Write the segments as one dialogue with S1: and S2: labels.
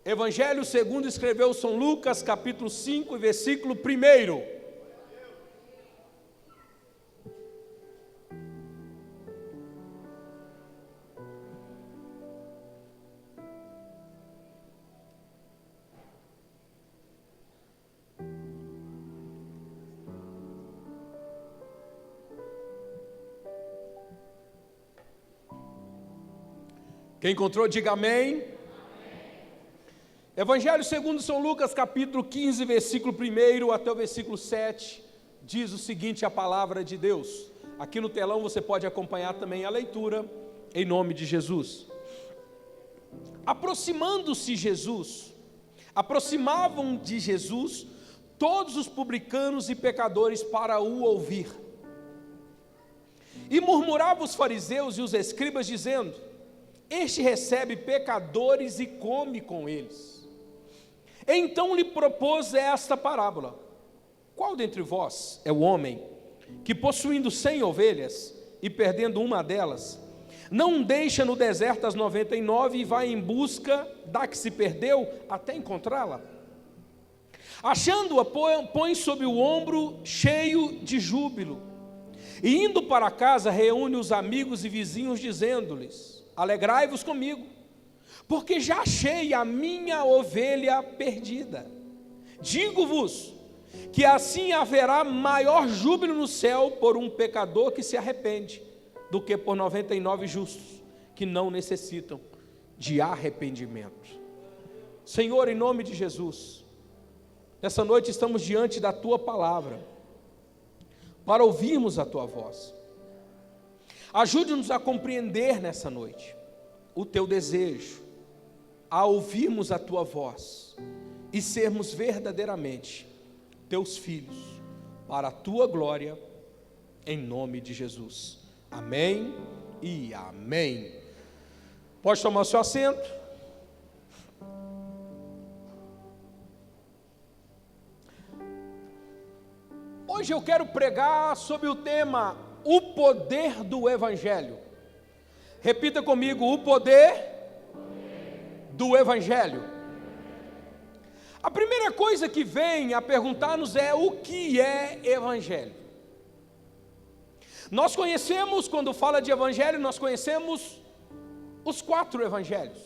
S1: Evangelho segundo escreveu São Lucas, capítulo 5, versículo 1. Quem encontrou, diga amém. Evangelho segundo São Lucas, capítulo 15, versículo 1 até o versículo 7, diz o seguinte, a palavra de Deus. Aqui no telão você pode acompanhar também a leitura, em nome de Jesus. Aproximavam de Jesus todos os publicanos e pecadores para o ouvir. E murmuravam os fariseus e os escribas, dizendo: este recebe pecadores e come com eles. Então lhe propôs esta parábola: qual dentre vós é o homem que, possuindo 100 ovelhas e perdendo uma delas, não deixa no deserto as 99 e vai em busca da que se perdeu até encontrá-la? Achando-a, põe sobre o ombro cheio de júbilo, e indo para casa reúne os amigos e vizinhos, dizendo-lhes: alegrai-vos comigo, porque já achei a minha ovelha perdida. Digo-vos que assim haverá maior júbilo no céu por um pecador que se arrepende, do que por 99 justos, que não necessitam de arrependimento. Senhor, em nome de Jesus, nessa noite estamos diante da Tua palavra, para ouvirmos a Tua voz. Ajude-nos a compreender nessa noite o Teu desejo, a ouvirmos a Tua voz e sermos verdadeiramente Teus filhos, para a Tua glória, em nome de Jesus. Amém e amém. Pode tomar o seu assento. Hoje eu quero pregar sobre o tema: o poder do Evangelho. Repita comigo: o poder do Evangelho. A primeira coisa que vem a perguntar-nos é: o que é Evangelho? Nós conhecemos, quando fala de Evangelho, nós conhecemos os 4 Evangelhos: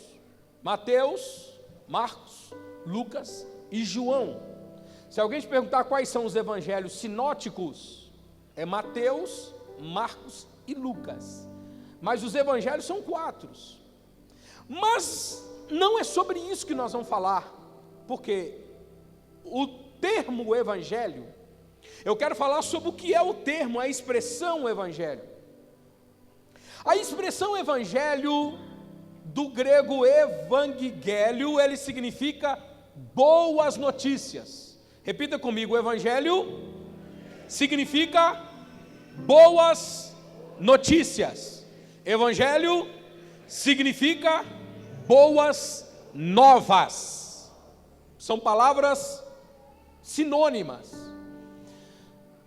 S1: Mateus, Marcos, Lucas e João. Se alguém te perguntar quais são os Evangelhos sinóticos, é Mateus, Marcos e Lucas. Mas os Evangelhos são 4. Mas não é sobre isso que nós vamos falar, porque o termo Evangelho, eu quero falar sobre o que é o termo, a expressão Evangelho. A expressão Evangelho, do grego evangélio, ele significa boas notícias. Repita comigo: Evangelho significa boas notícias. Evangelho significa boas novas. São palavras sinônimas.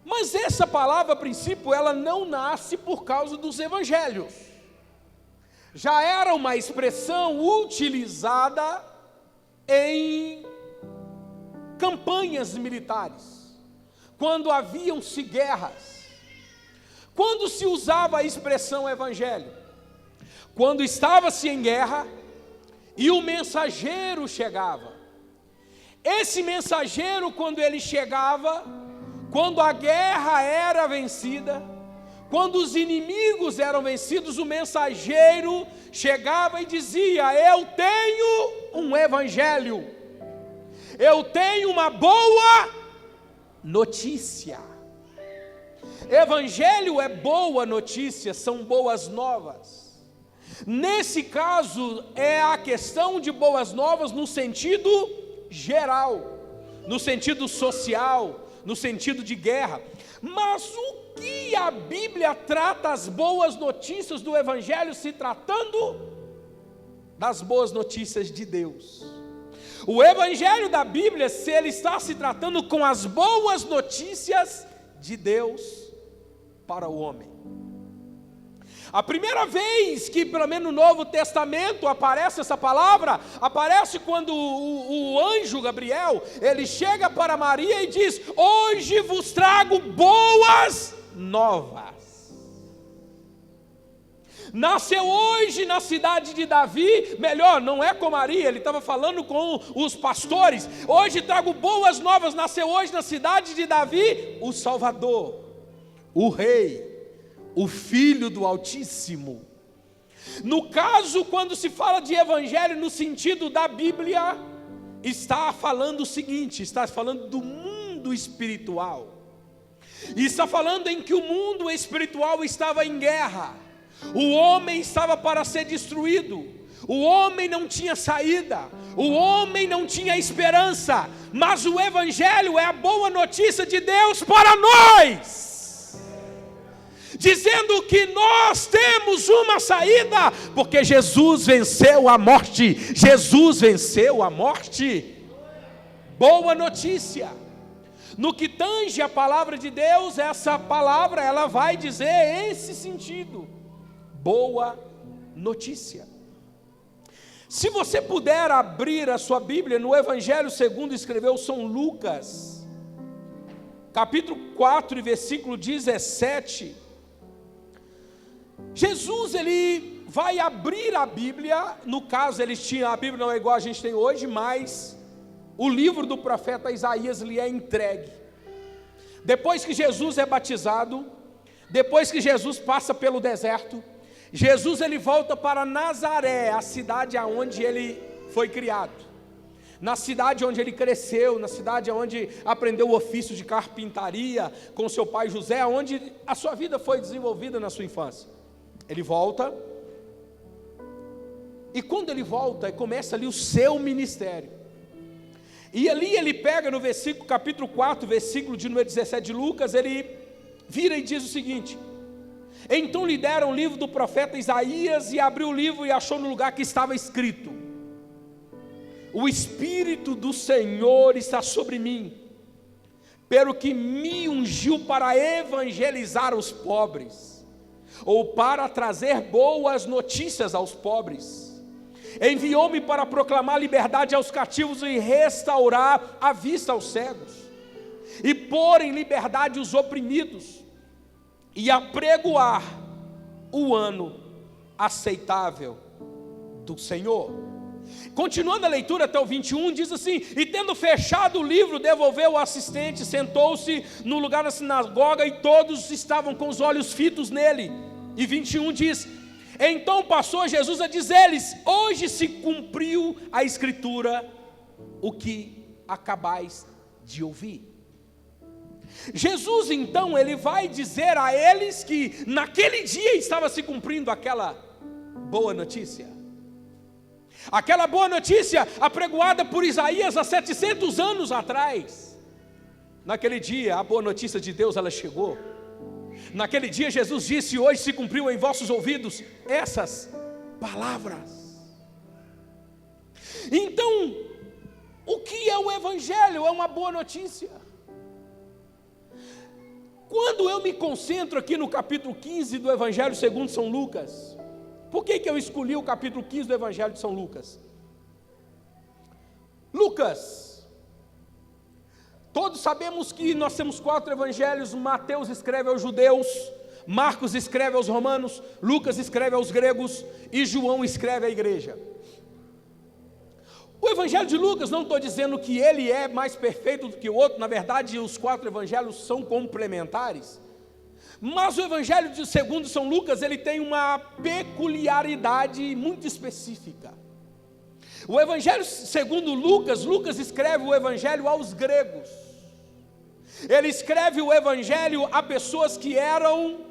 S1: Mas essa palavra, a princípio, ela não nasce por causa dos evangelhos. Já era uma expressão utilizada em campanhas militares, quando haviam-se guerras. Quando se usava a expressão evangelho? Quando estava-se em guerra e o mensageiro chegava. Esse mensageiro, quando ele chegava, quando a guerra era vencida, quando os inimigos eram vencidos, o mensageiro chegava e dizia: eu tenho um evangelho, eu tenho uma boa notícia. Evangelho é boa notícia, são boas novas. Nesse caso, é a questão de boas novas no sentido geral, no sentido social, no sentido de guerra. Mas o que a Bíblia trata as boas notícias do Evangelho, se tratando das boas notícias de Deus? O Evangelho da Bíblia, se ele está se tratando com as boas notícias de Deus para o homem. A primeira vez que, pelo menos no Novo Testamento, aparece essa palavra, aparece quando o anjo Gabriel, ele chega para Maria e diz: hoje vos trago boas novas. Nasceu hoje na cidade de Davi, melhor, não é com Maria, ele estava falando com os pastores. Hoje trago boas novas, nasceu hoje na cidade de Davi o Salvador, o Rei, o Filho do Altíssimo. No caso, quando se fala de evangelho no sentido da Bíblia, está falando o seguinte, está falando do mundo espiritual. E está falando em que o mundo espiritual estava em guerra. O homem estava para ser destruído, o homem não tinha saída, o homem não tinha esperança, mas o evangelho é a boa notícia de Deus para nós, dizendo que nós temos uma saída, porque Jesus venceu a morte, Jesus venceu a morte. Boa notícia. No que tange a palavra de Deus, essa palavra ela vai dizer esse sentido. Boa notícia. Se você puder abrir a sua Bíblia no Evangelho segundo escreveu São Lucas, capítulo 4 e versículo 17, Jesus ele vai abrir a Bíblia. No caso eles tinham, a Bíblia não é igual a gente tem hoje, mas o livro do profeta Isaías lhe é entregue. Depois que Jesus é batizado, depois que Jesus passa pelo deserto, Jesus ele volta para Nazaré, a cidade onde ele foi criado, na cidade onde ele cresceu, na cidade onde aprendeu o ofício de carpintaria com seu pai José, onde a sua vida foi desenvolvida na sua infância. Ele volta, e quando ele volta, começa ali o seu ministério. E ali ele pega no versículo, capítulo 4, versículo de número 17 de Lucas, ele vira e diz o seguinte: então lhe deram o livro do profeta Isaías, e abriu o livro e achou no lugar que estava escrito: o Espírito do Senhor está sobre mim, pelo que me ungiu para evangelizar os pobres, ou para trazer boas notícias aos pobres. Enviou-me para proclamar liberdade aos cativos e restaurar a vista aos cegos, e pôr em liberdade os oprimidos, e apregoar o ano aceitável do Senhor. Continuando a leitura até o 21, diz assim: e tendo fechado o livro, devolveu o assistente, sentou-se no lugar da sinagoga, e todos estavam com os olhos fitos nele. E 21 diz: então passou Jesus a dizer-lhes: hoje se cumpriu a escritura, o que acabais de ouvir. Jesus então, ele vai dizer a eles que naquele dia estava se cumprindo aquela boa notícia. Aquela boa notícia apregoada por Isaías há 700 anos atrás. Naquele dia a boa notícia de Deus ela chegou. Naquele dia Jesus disse: hoje se cumpriu em vossos ouvidos essas palavras. Então, o que é o Evangelho? É uma boa notícia. Quando eu me concentro aqui no capítulo 15 do Evangelho segundo São Lucas, por que eu escolhi o capítulo 15 do Evangelho de São Lucas? Lucas, todos sabemos que nós temos 4 evangelhos. Mateus escreve aos judeus, Marcos escreve aos romanos, Lucas escreve aos gregos e João escreve à igreja. O evangelho de Lucas, não estou dizendo que ele é mais perfeito do que o outro, na verdade os 4 evangelhos são complementares, mas o evangelho de segundo São Lucas, ele tem uma peculiaridade muito específica. O evangelho segundo Lucas, Lucas escreve o evangelho aos gregos, ele escreve o evangelho a pessoas que eram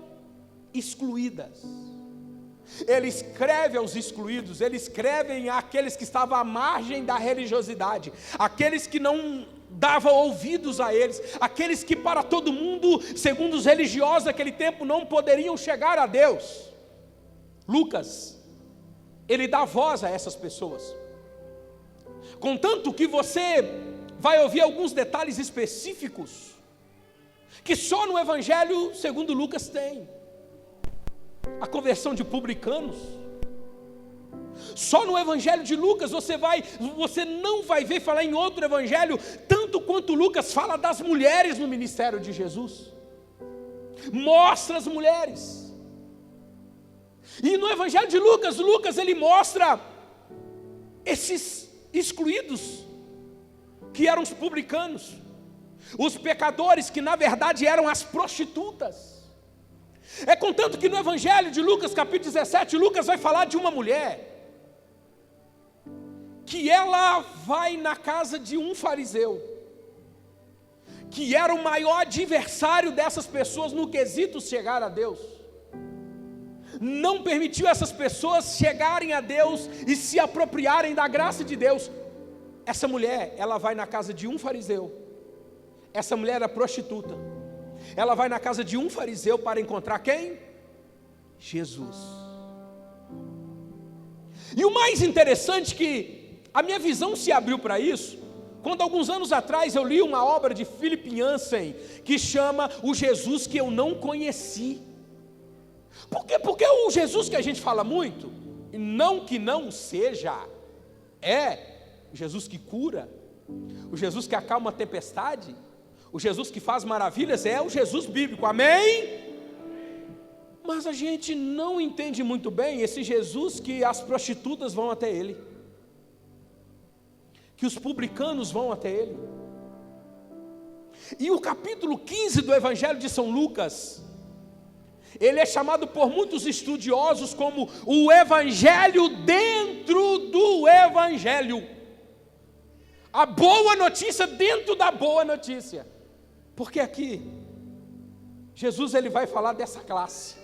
S1: excluídas. Ele escreve aos excluídos, ele escreve àqueles que estavam à margem da religiosidade, aqueles que não davam ouvidos a eles, aqueles que para todo mundo, segundo os religiosos daquele tempo, não poderiam chegar a Deus. Lucas, ele dá voz a essas pessoas, contanto que você vai ouvir alguns detalhes específicos, que só no Evangelho segundo Lucas tem. a conversão de publicanos. Só no evangelho de Lucas você não vai ver falar em outro evangelho, tanto quanto Lucas fala das mulheres no ministério de Jesus. Mostra as mulheres. E no evangelho de Lucas ele mostra esses excluídos, que eram os publicanos, os pecadores, que na verdade eram as prostitutas. É contanto que no evangelho de Lucas, capítulo 17, Lucas vai falar de uma mulher, que ela vai na casa de um fariseu, que era o maior adversário dessas pessoas no quesito chegar a Deus. Não permitiu essas pessoas chegarem a Deus e se apropriarem da graça de Deus. Essa mulher, ela vai na casa de um fariseu. Essa mulher era prostituta. Ela vai na casa de um fariseu para encontrar quem? Jesus. E o mais interessante que a minha visão se abriu para isso, quando alguns anos atrás eu li uma obra de Philip Yancey, que chama O Jesus que Eu Não Conheci. Por quê? Porque o Jesus que a gente fala muito, e não que não seja, é o Jesus que cura, o Jesus que acalma a tempestade, o Jesus que faz maravilhas, é o Jesus bíblico, amém? Mas a gente não entende muito bem esse Jesus que as prostitutas vão até ele, que os publicanos vão até ele. E o capítulo 15 do Evangelho de São Lucas, ele é chamado por muitos estudiosos como o Evangelho dentro do Evangelho. A boa notícia dentro da boa notícia. Porque aqui, Jesus ele vai falar dessa classe.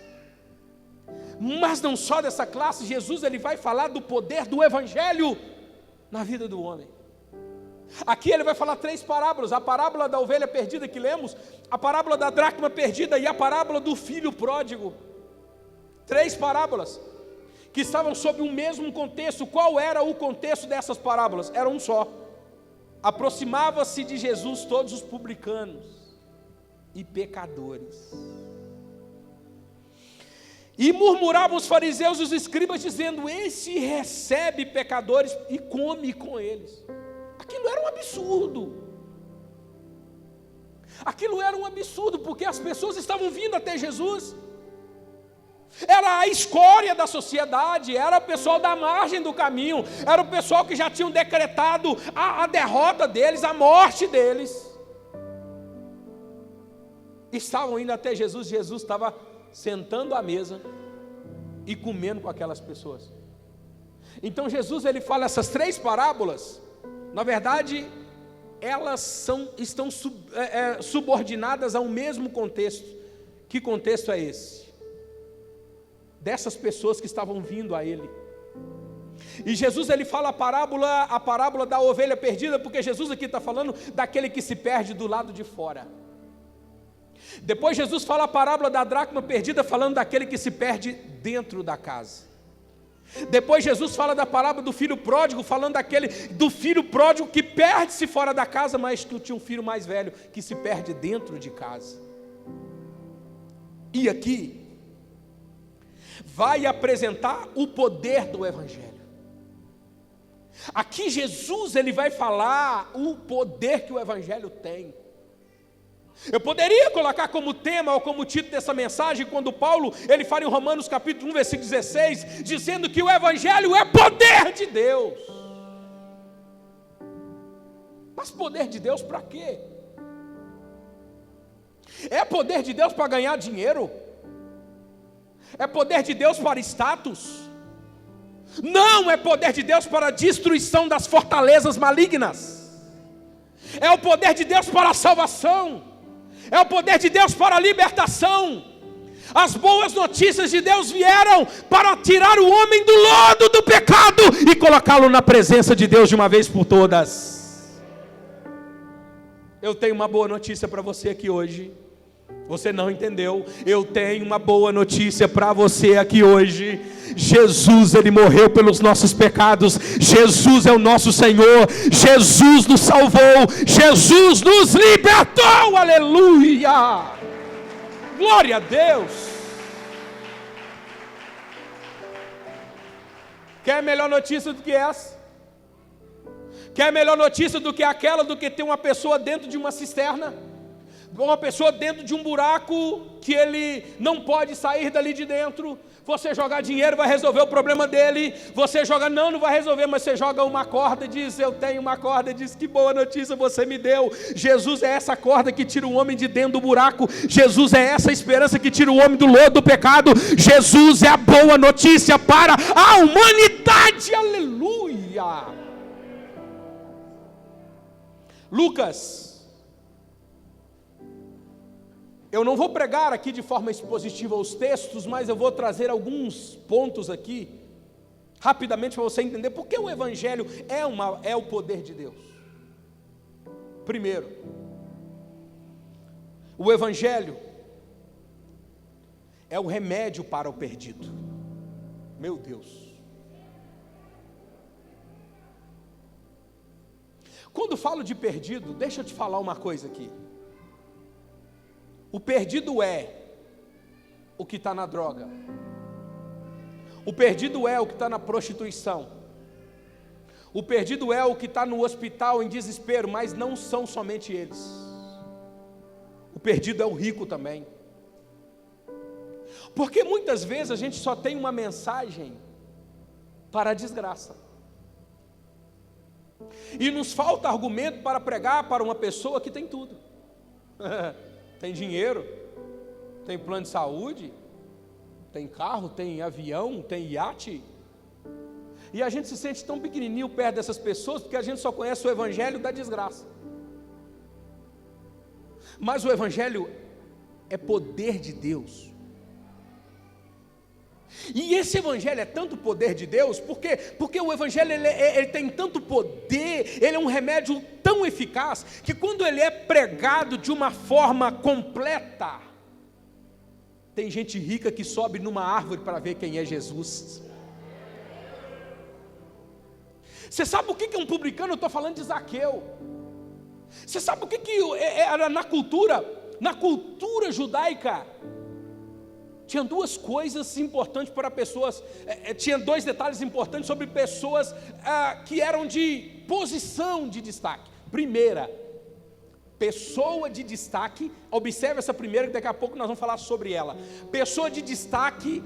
S1: Mas não só dessa classe, Jesus ele vai falar do poder do Evangelho na vida do homem. Aqui ele vai falar 3 parábolas: a parábola da ovelha perdida que lemos, a parábola da dracma perdida e a parábola do filho pródigo. 3 parábolas que estavam sob o mesmo contexto. Qual era o contexto dessas parábolas? Era um só. Aproximava-se de Jesus todos os publicanos e pecadores, e murmuravam os fariseus e os escribas, dizendo: esse recebe pecadores e come com eles. Aquilo era um absurdo. Aquilo era um absurdo, porque as pessoas estavam vindo até Jesus. Era a escória da sociedade, era o pessoal da margem do caminho, era o pessoal que já tinham decretado a derrota deles, a morte deles. Estavam indo até Jesus, Jesus estava sentando à mesa e comendo com aquelas pessoas. Então Jesus ele fala essas 3 parábolas. Na verdade, elas estão subordinadas ao mesmo contexto. Que contexto é esse? Dessas pessoas que estavam vindo a ele. E Jesus ele fala a parábola da ovelha perdida, porque Jesus aqui está falando daquele que se perde do lado de fora. Depois Jesus fala a parábola da dracma perdida, falando daquele que se perde dentro da casa. Depois Jesus fala da parábola do filho pródigo, falando do filho pródigo que perde-se fora da casa, mas que tinha um filho mais velho que se perde dentro de casa. E aqui vai apresentar o poder do Evangelho. Aqui Jesus ele vai falar o poder que o Evangelho tem. Eu poderia colocar como tema ou como título dessa mensagem, quando Paulo ele fala em Romanos capítulo 1, versículo 16, dizendo que o Evangelho é poder de Deus. Mas poder de Deus para quê? É poder de Deus para ganhar dinheiro? É poder de Deus para status? Não, é poder de Deus para a destruição das fortalezas malignas. É o poder de Deus para a salvação. É o poder de Deus para a libertação. As boas notícias de Deus vieram para tirar o homem do lodo do pecado e colocá-lo na presença de Deus de uma vez por todas. Eu tenho uma boa notícia para você aqui hoje. Você não entendeu? Eu tenho uma boa notícia para você aqui hoje. Jesus, ele morreu pelos nossos pecados. Jesus é o nosso Senhor. Jesus nos salvou. Jesus nos libertou. Aleluia! Glória a Deus! Quer melhor notícia do que essa? Quer melhor notícia do que aquela, do que ter uma pessoa dentro de uma cisterna? Uma pessoa dentro de um buraco que ele não pode sair dali de dentro? Você jogar dinheiro vai resolver o problema dele. Você joga, não vai resolver, mas você joga uma corda e diz, eu tenho uma corda, e diz, que boa notícia você me deu. Jesus é essa corda que tira o homem de dentro do buraco. Jesus é essa esperança que tira o homem do lodo do pecado. Jesus é a boa notícia para a humanidade, aleluia. Lucas, eu não vou pregar aqui de forma expositiva os textos, mas eu vou trazer alguns pontos aqui, rapidamente, para você entender por que o Evangelho é o poder de Deus. Primeiro, o Evangelho é o remédio para o perdido. Meu Deus. Quando falo de perdido, deixa eu te falar uma coisa aqui. O perdido é o que está na droga. O perdido é o que está na prostituição. O perdido é o que está no hospital em desespero, mas não são somente eles. O perdido é o rico também. Porque muitas vezes a gente só tem uma mensagem para a desgraça. E nos falta argumento para pregar para uma pessoa que tem tudo. Tem dinheiro, tem plano de saúde, tem carro, tem avião, tem iate. E a gente se sente tão pequenininho perto dessas pessoas, porque a gente só conhece o Evangelho da desgraça. Mas o Evangelho é poder de Deus. E esse Evangelho é tanto poder de Deus, porque o Evangelho ele tem tanto poder, ele é um remédio tão eficaz, que quando ele é pregado de uma forma completa, tem gente rica que sobe numa árvore para ver quem é Jesus. Você sabe o que é um publicano? Eu estou falando de Zaqueu. Você sabe o que era na cultura judaica? Tinha duas coisas importantes para pessoas, tinha dois detalhes importantes sobre pessoas que eram de posição de destaque. Primeira, pessoa de destaque, observe essa primeira que daqui a pouco nós vamos falar sobre ela. Pessoa de destaque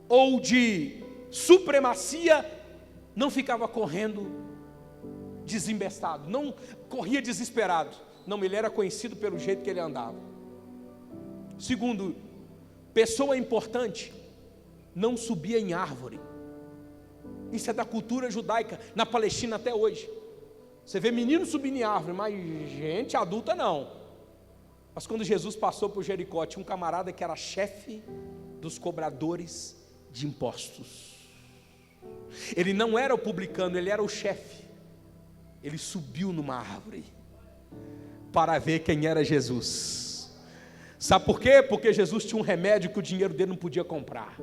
S1: ou de supremacia não ficava correndo desembestado, não corria desesperado. Não, ele era conhecido pelo jeito que ele andava. Segundo, pessoa importante não subia em árvore. Isso é da cultura judaica, na Palestina até hoje. Você vê menino subindo em árvore, mas gente adulta não. Mas quando Jesus passou por Jericó, tinha um camarada que era chefe dos cobradores de impostos. Ele não era o publicano, ele era o chefe. Ele subiu numa árvore para ver quem era Jesus. Sabe por quê? Porque Jesus tinha um remédio que o dinheiro dele não podia comprar.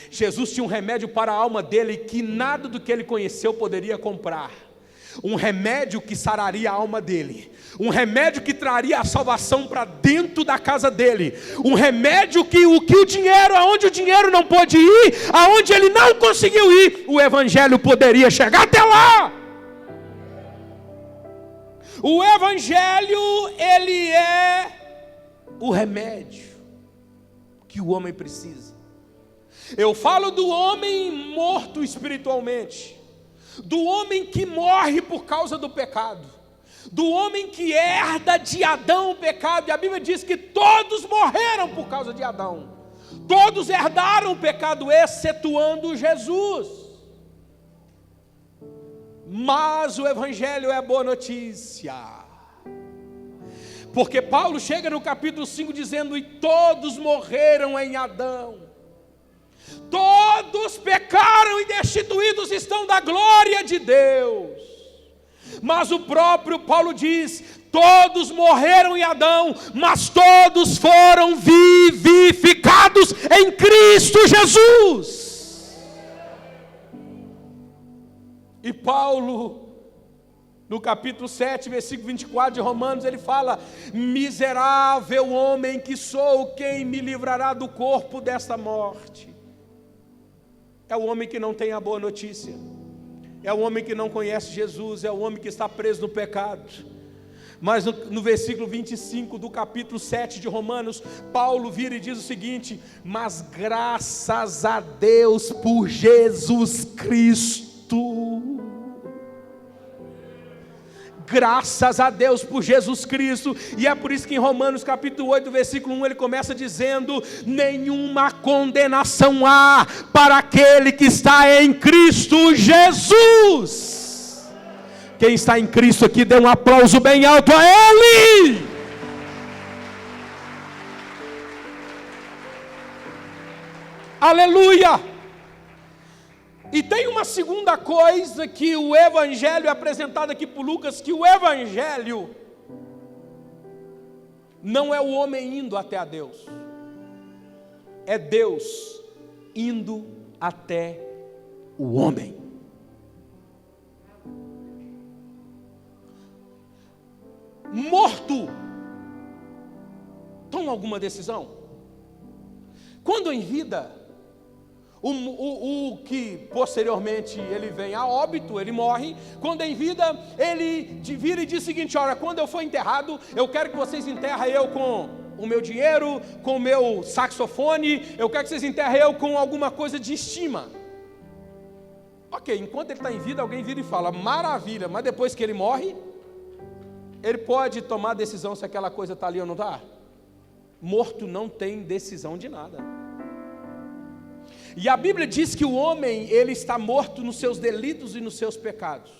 S1: Jesus tinha um remédio para a alma dele que nada do que ele conheceu poderia comprar. Um remédio que sararia a alma dele, um remédio que traria a salvação para dentro da casa dele, um remédio que o dinheiro, aonde o dinheiro não pôde ir, aonde ele não conseguiu ir, o Evangelho poderia chegar até lá. O Evangelho, ele é o remédio que o homem precisa. Eu falo do homem morto espiritualmente, do homem que morre por causa do pecado, do homem que herda de Adão o pecado. E a Bíblia diz que todos morreram por causa de Adão, todos herdaram o pecado, excetuando Jesus. Mas o Evangelho é a boa notícia, porque Paulo chega no capítulo 5 dizendo: e todos morreram em Adão, todos pecaram e destituídos estão da glória de Deus. Mas o próprio Paulo diz: todos morreram em Adão, mas todos foram vivificados em Cristo Jesus. E Paulo, no capítulo 7, versículo 24 de Romanos, ele fala: miserável homem que sou, quem me livrará do corpo desta morte? É o homem que não tem a boa notícia, é o homem que não conhece Jesus, é o homem que está preso no pecado. Mas no versículo 25 do capítulo 7 de Romanos, Paulo vira e diz o seguinte: mas graças a Deus por Jesus Cristo. Graças a Deus por Jesus Cristo. E é por isso que em Romanos capítulo 8, versículo 1, ele começa dizendo: nenhuma condenação há para aquele que está em Cristo Jesus. Quem está em Cristo aqui, dê um aplauso bem alto a Ele. Aleluia. E tem uma segunda coisa que o Evangelho é apresentado aqui por Lucas, que o Evangelho não é o homem indo até a Deus, é Deus indo até o homem. Morto, toma alguma decisão? Quando em vida, o que posteriormente ele vem a óbito, ele morre. Quando em vida, ele vira e diz o seguinte: olha, quando eu for enterrado, eu quero que vocês enterrem eu com o meu dinheiro, com o meu saxofone, eu quero que vocês enterrem eu com alguma coisa de estima. Ok, enquanto ele está em vida, alguém vira e fala: maravilha, mas depois que ele morre, ele pode tomar decisão se aquela coisa está ali ou não está? Morto não tem decisão de nada. E a Bíblia diz que o homem, ele está morto nos seus delitos e nos seus pecados.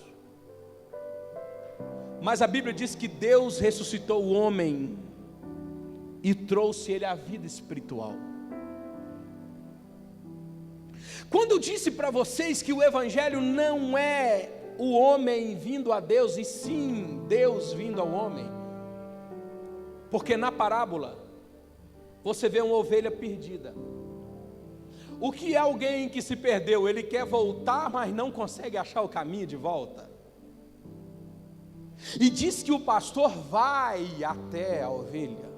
S1: Mas a Bíblia diz que Deus ressuscitou o homem e trouxe ele à vida espiritual. Quando eu disse para vocês que o Evangelho não é o homem vindo a Deus, e sim Deus vindo ao homem, porque na parábola você vê uma ovelha perdida. O que é alguém que se perdeu? Ele quer voltar, mas não consegue achar o caminho de volta. E diz que o pastor vai até a ovelha.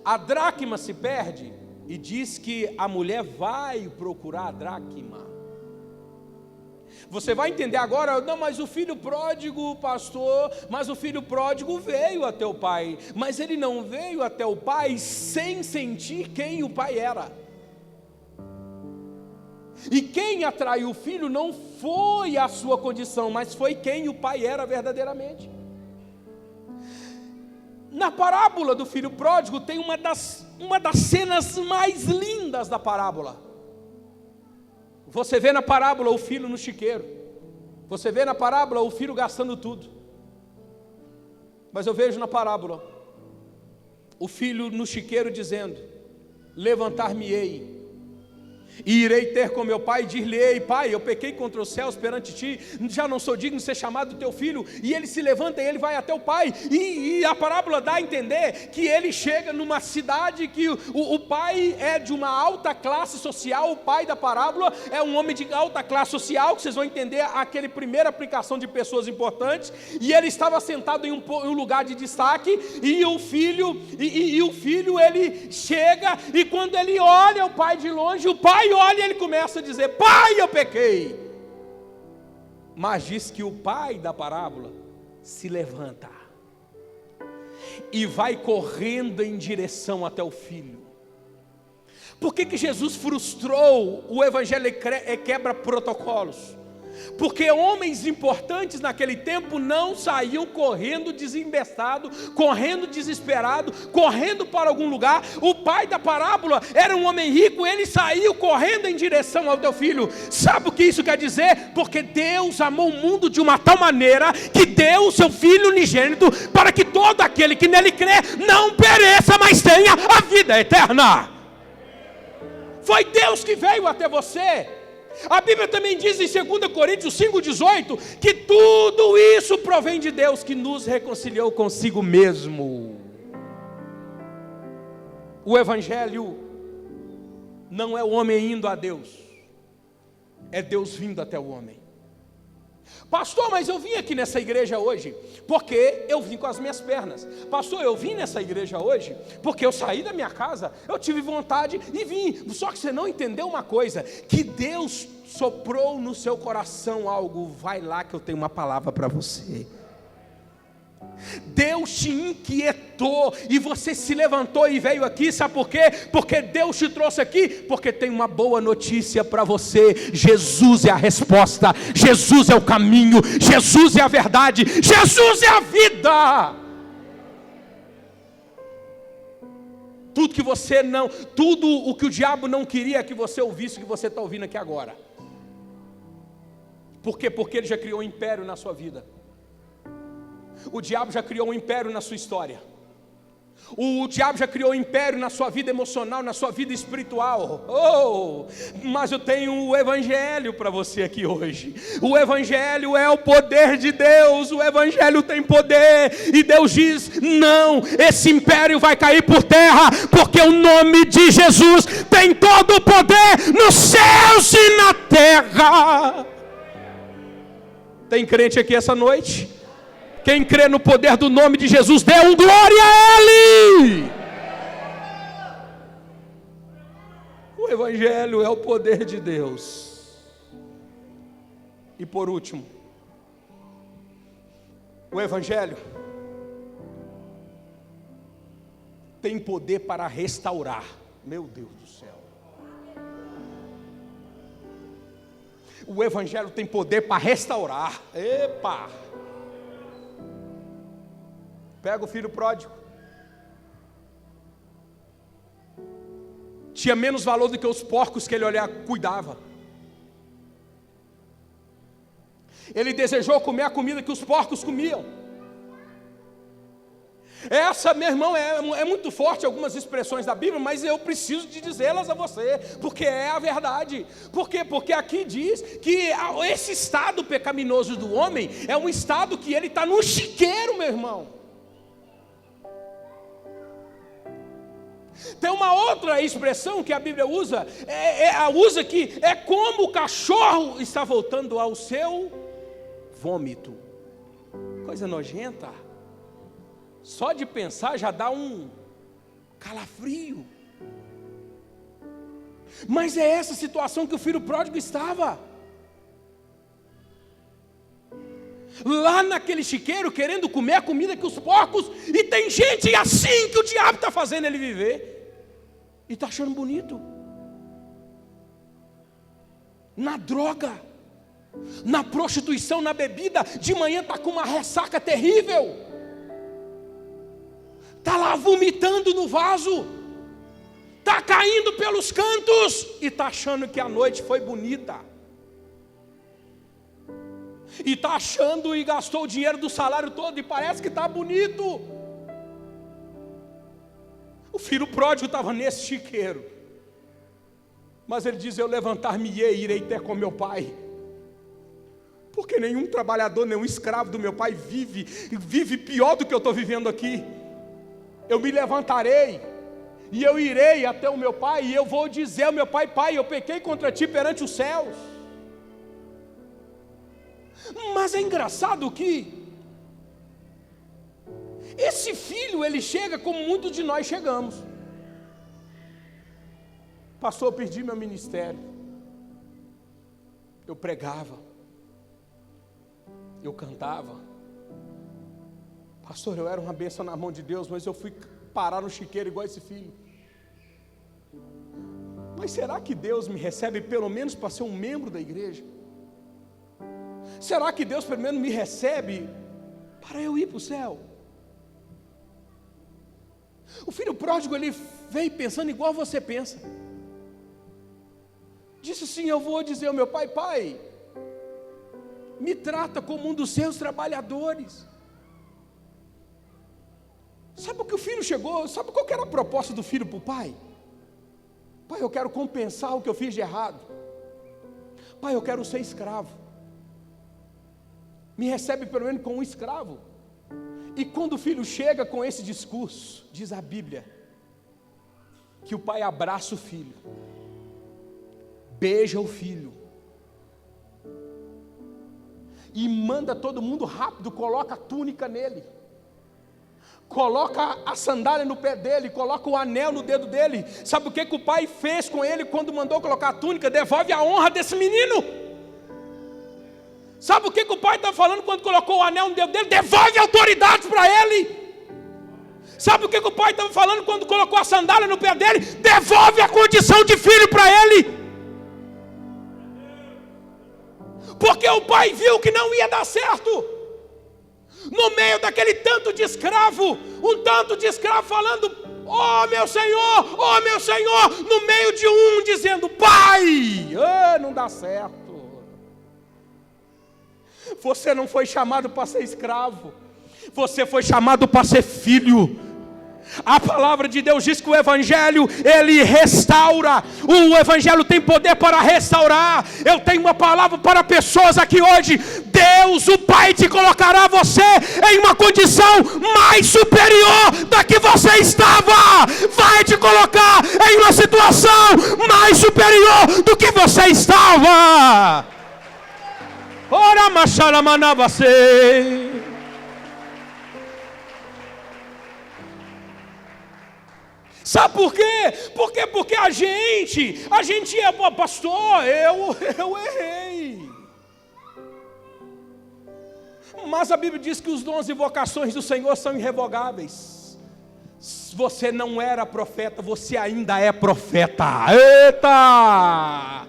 S1: A dracma se perde, e diz que a mulher vai procurar a dracma. Você vai entender agora: não, mas o filho pródigo, pastor, mas o filho pródigo veio até o pai, mas ele não veio até o pai sem sentir quem o pai era. E quem atraiu o filho não foi a sua condição, mas foi quem o pai era verdadeiramente. Na parábola do filho pródigo tem uma das cenas mais lindas da parábola. Você vê na parábola o filho no chiqueiro, você vê na parábola o filho gastando tudo. Mas eu vejo na parábola o filho no chiqueiro dizendo: levantar-me-ei e irei ter com meu pai, e dir-lhe-ei: pai, eu pequei contra os céus perante ti, já não sou digno de ser chamado teu filho. E ele se levanta e ele vai até o pai, e a parábola dá a entender que ele chega numa cidade que o pai é de uma alta classe social. O pai da parábola é um homem de alta classe social, que vocês vão entender aquela primeira aplicação de pessoas importantes. E ele estava sentado em um lugar de destaque, e o filho ele chega, e quando ele olha o pai de longe, o pai olha e ele começa a dizer: pai, eu pequei. Mas diz que o pai da parábola se levanta e vai correndo em direção até o filho. Por que Jesus frustrou o Evangelho e quebra protocolos? Porque homens importantes naquele tempo não saíam correndo desembestado, correndo desesperado, correndo para algum lugar. O pai da parábola era um homem rico, ele saiu correndo em direção ao teu filho. Sabe o que isso quer dizer? Porque Deus amou o mundo de uma tal maneira que deu o seu filho unigênito, para que todo aquele que nele crê não pereça, mas tenha a vida eterna. Foi Deus que veio até você. A Bíblia também diz em 2 Coríntios 5,18 que tudo isso provém de Deus, que nos reconciliou consigo mesmo. O Evangelho não é o homem indo a Deus, é Deus vindo até o homem. Pastor, mas eu vim aqui nessa igreja hoje porque eu vim com as minhas pernas. Pastor, eu vim nessa igreja hoje porque eu saí da minha casa, eu tive vontade e vim. Só que você não entendeu uma coisa, que Deus soprou no seu coração algo. Vai lá que eu tenho uma palavra para você. Deus te inquietou e você se levantou e veio aqui, sabe por quê? Porque Deus te trouxe aqui, porque tem uma boa notícia para você. Jesus é a resposta, Jesus é o caminho, Jesus é a verdade, Jesus é a vida. Tudo o que o diabo não queria que você ouvisse, que você está ouvindo aqui agora. Por quê? Porque ele já criou um império na sua vida. O diabo já criou um império na sua história. O diabo já criou um império na sua vida emocional, na sua vida espiritual. Mas eu tenho o evangelho para você aqui hoje. O evangelho é o poder de Deus. O evangelho tem poder. E Deus diz: não, esse império vai cair por terra, porque o nome de Jesus tem todo o poder nos céus e na terra. Tem crente aqui essa noite? Quem crê no poder do nome de Jesus, dê um glória a Ele. O evangelho é o poder de Deus. E por último, o evangelho tem poder para restaurar. Meu Deus do céu. O evangelho tem poder para restaurar. Epa! Pega o filho pródigo. Tinha menos valor do que os porcos que ele cuidava. Ele desejou comer a comida que os porcos comiam. Essa, meu irmão, é muito forte algumas expressões da Bíblia, mas eu preciso de dizê-las a você, porque é a verdade. Por quê? Porque aqui diz que esse estado pecaminoso do homem é um estado que ele está no chiqueiro, meu irmão. Tem uma outra expressão que a Bíblia usa, usa que é como o cachorro está voltando ao seu vômito. Coisa nojenta. Só de pensar já dá um calafrio. Mas é essa situação que o filho pródigo estava. Lá naquele chiqueiro, querendo comer a comida que os porcos, e tem gente assim que o diabo está fazendo ele viver, e está achando bonito, na droga, na prostituição, na bebida, de manhã está com uma ressaca terrível, está lá vomitando no vaso, está caindo pelos cantos, e está achando que a noite foi bonita, e está achando e gastou o dinheiro do salário todo, e parece que está bonito. O filho pródigo estava nesse chiqueiro, mas ele diz: eu levantar-me-ei e irei ter com meu pai, porque nenhum trabalhador, nenhum escravo do meu pai vive pior do que eu estou vivendo aqui. Eu me levantarei e eu irei até o meu pai, e eu vou dizer ao meu pai: pai, eu pequei contra ti perante os céus. Mas é engraçado que esse filho, ele chega como muitos de nós chegamos. Pastor, eu perdi meu ministério. Eu pregava, eu cantava. Pastor, eu era uma bênção na mão de Deus, mas eu fui parar no chiqueiro igual esse filho. Mas será que Deus me recebe pelo menos para ser um membro da igreja? Será que Deus pelo menos me recebe para eu ir para o céu? O filho pródigo, ele veio pensando igual você pensa. Disse assim: eu vou dizer ao meu pai: pai, me trata como um dos seus trabalhadores. Sabe o que o filho chegou? Sabe qual que era a proposta do filho para o pai? Pai, eu quero compensar o que eu fiz de errado. Pai, eu quero ser escravo. Me recebe pelo menos como um escravo. E quando o filho chega com esse discurso, diz a Bíblia, que o pai abraça o filho, beija o filho, e manda todo mundo rápido, coloca a túnica nele, coloca a sandália no pé dele, coloca o anel no dedo dele. Sabe o que o pai fez com ele quando mandou colocar a túnica? Devolve a honra desse menino. Sabe o que o pai está falando quando colocou o anel no dedo dele? Devolve a autoridade para ele. Sabe o que o pai estava falando quando colocou a sandália no pé dele? Devolve a condição de filho para ele. Porque o pai viu que não ia dar certo. No meio daquele tanto de escravo, um tanto de escravo falando: oh meu Senhor, no meio de um dizendo: pai, não dá certo. Você não foi chamado para ser escravo, você foi chamado para ser filho. A palavra de Deus diz que o Evangelho, ele restaura. O Evangelho tem poder para restaurar. Eu tenho uma palavra para pessoas aqui hoje. Deus, o Pai, te colocará você em uma condição mais superior da que você estava. Vai te colocar em uma situação mais superior do que você estava. Ora, macharamanabase. Sabe por quê? Porque a gente é, pastor, eu errei. Mas a Bíblia diz que os dons e vocações do Senhor são irrevogáveis. Você não era profeta, você ainda é profeta. Eita!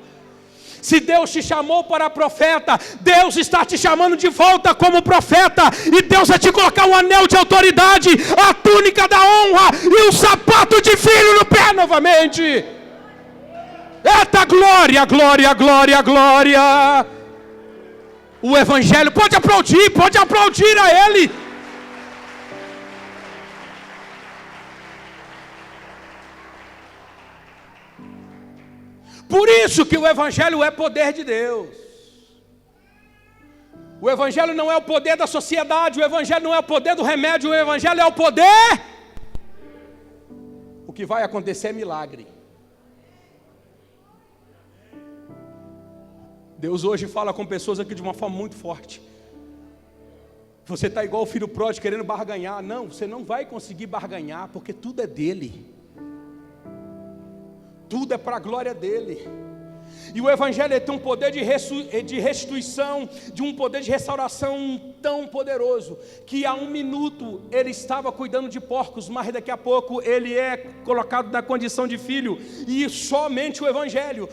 S1: Se Deus te chamou para profeta, Deus está te chamando de volta como profeta. E Deus vai te colocar um anel de autoridade, a túnica da honra e o sapato de filho no pé novamente. Eita, glória, glória, glória, glória. O Evangelho, pode aplaudir a Ele. Por isso que o Evangelho é poder de Deus. O Evangelho não é o poder da sociedade, o Evangelho não é o poder do remédio, o Evangelho é o poder. O que vai acontecer é milagre. Deus hoje fala com pessoas aqui de uma forma muito forte. Você está igual o filho pródigo querendo barganhar. Não, você não vai conseguir barganhar, porque tudo é dele. Tudo é para a glória dele. E o Evangelho tem um poder de restituição, de um poder de restauração tão poderoso, que há 1 minuto ele estava cuidando de porcos, mas daqui a pouco ele é colocado na condição de filho. E somente o Evangelho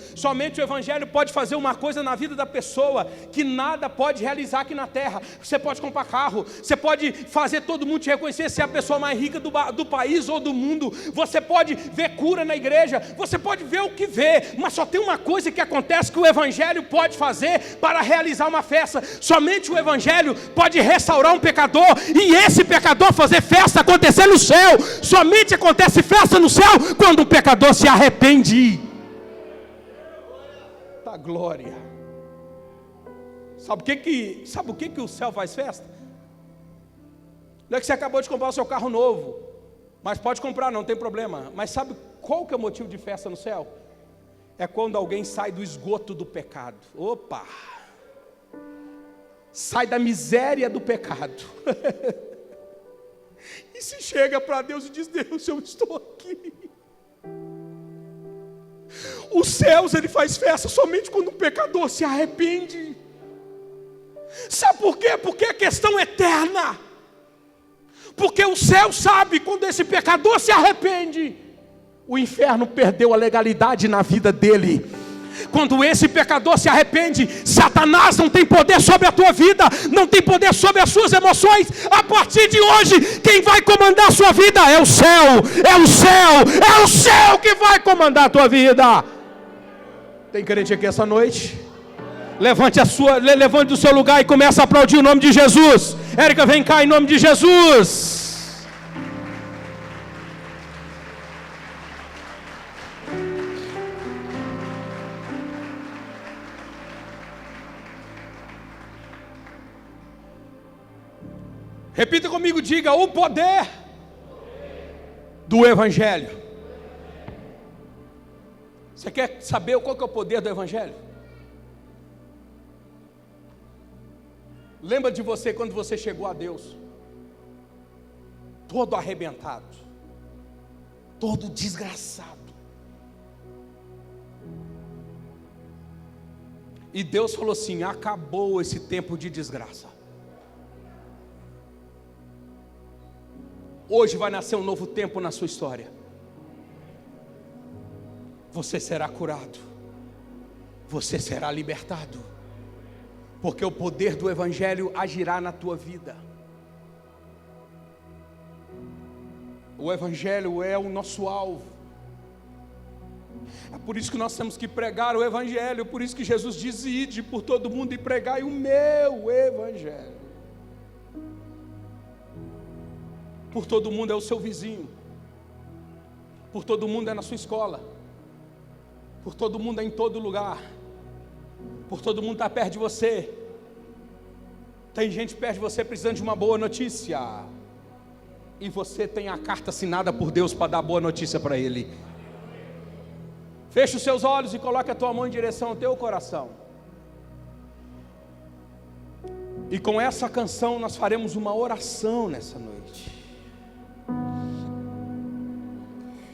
S1: pode fazer uma coisa na vida da pessoa que nada pode realizar aqui na terra. Você pode comprar carro, você pode fazer todo mundo te reconhecer, ser a pessoa mais rica do país ou do mundo, você pode ver cura na igreja, você pode ver o que vê, mas só tem uma coisa que acontece que o Evangelho pode fazer para realizar uma festa. Somente o Evangelho pode restaurar um pecador, e esse pecador fazer festa acontecer no céu. Somente acontece festa no céu quando o pecador se arrepende. Da glória. Sabe o que o céu faz festa? Não é que você acabou de comprar o seu carro novo, mas pode comprar, não tem problema. Mas sabe qual que é o motivo de festa no céu? É quando alguém sai do esgoto do pecado. Opa! Sai da miséria do pecado. E se chega para Deus e diz: Deus, eu estou aqui. Os céus, ele faz festa somente quando um pecador se arrepende. Sabe por quê? Porque a questão é eterna. Porque o céu sabe quando esse pecador se arrepende. O inferno perdeu a legalidade na vida dele. Quando esse pecador se arrepende, Satanás não tem poder sobre a tua vida, não tem poder sobre as suas emoções. A partir de hoje, quem vai comandar a sua vida é o céu, é o céu, é o céu que vai comandar a tua vida. Tem crente aqui essa noite? Levante do seu lugar e comece a aplaudir o nome de Jesus. Érica, vem cá em nome de Jesus. Repita comigo, diga: o poder do Evangelho. Você quer saber qual que é o poder do Evangelho? Lembra de você quando você chegou a Deus, todo arrebentado, todo desgraçado. E Deus falou assim: acabou esse tempo de desgraça. Hoje vai nascer um novo tempo na sua história. Você será curado, você será libertado, porque o poder do Evangelho agirá na tua vida. O Evangelho é o nosso alvo. É por isso que nós temos que pregar o Evangelho. Por isso que Jesus diz: ide por todo mundo e pregai o meu Evangelho. Por todo mundo é o seu vizinho, por todo mundo é na sua escola, por todo mundo é em todo lugar, por todo mundo está perto de você. Tem gente perto de você precisando de uma boa notícia, e você tem a carta assinada por Deus para dar boa notícia para ele. Feche os seus olhos e coloque a tua mão em direção ao teu coração. E com essa canção nós faremos uma oração nessa noite.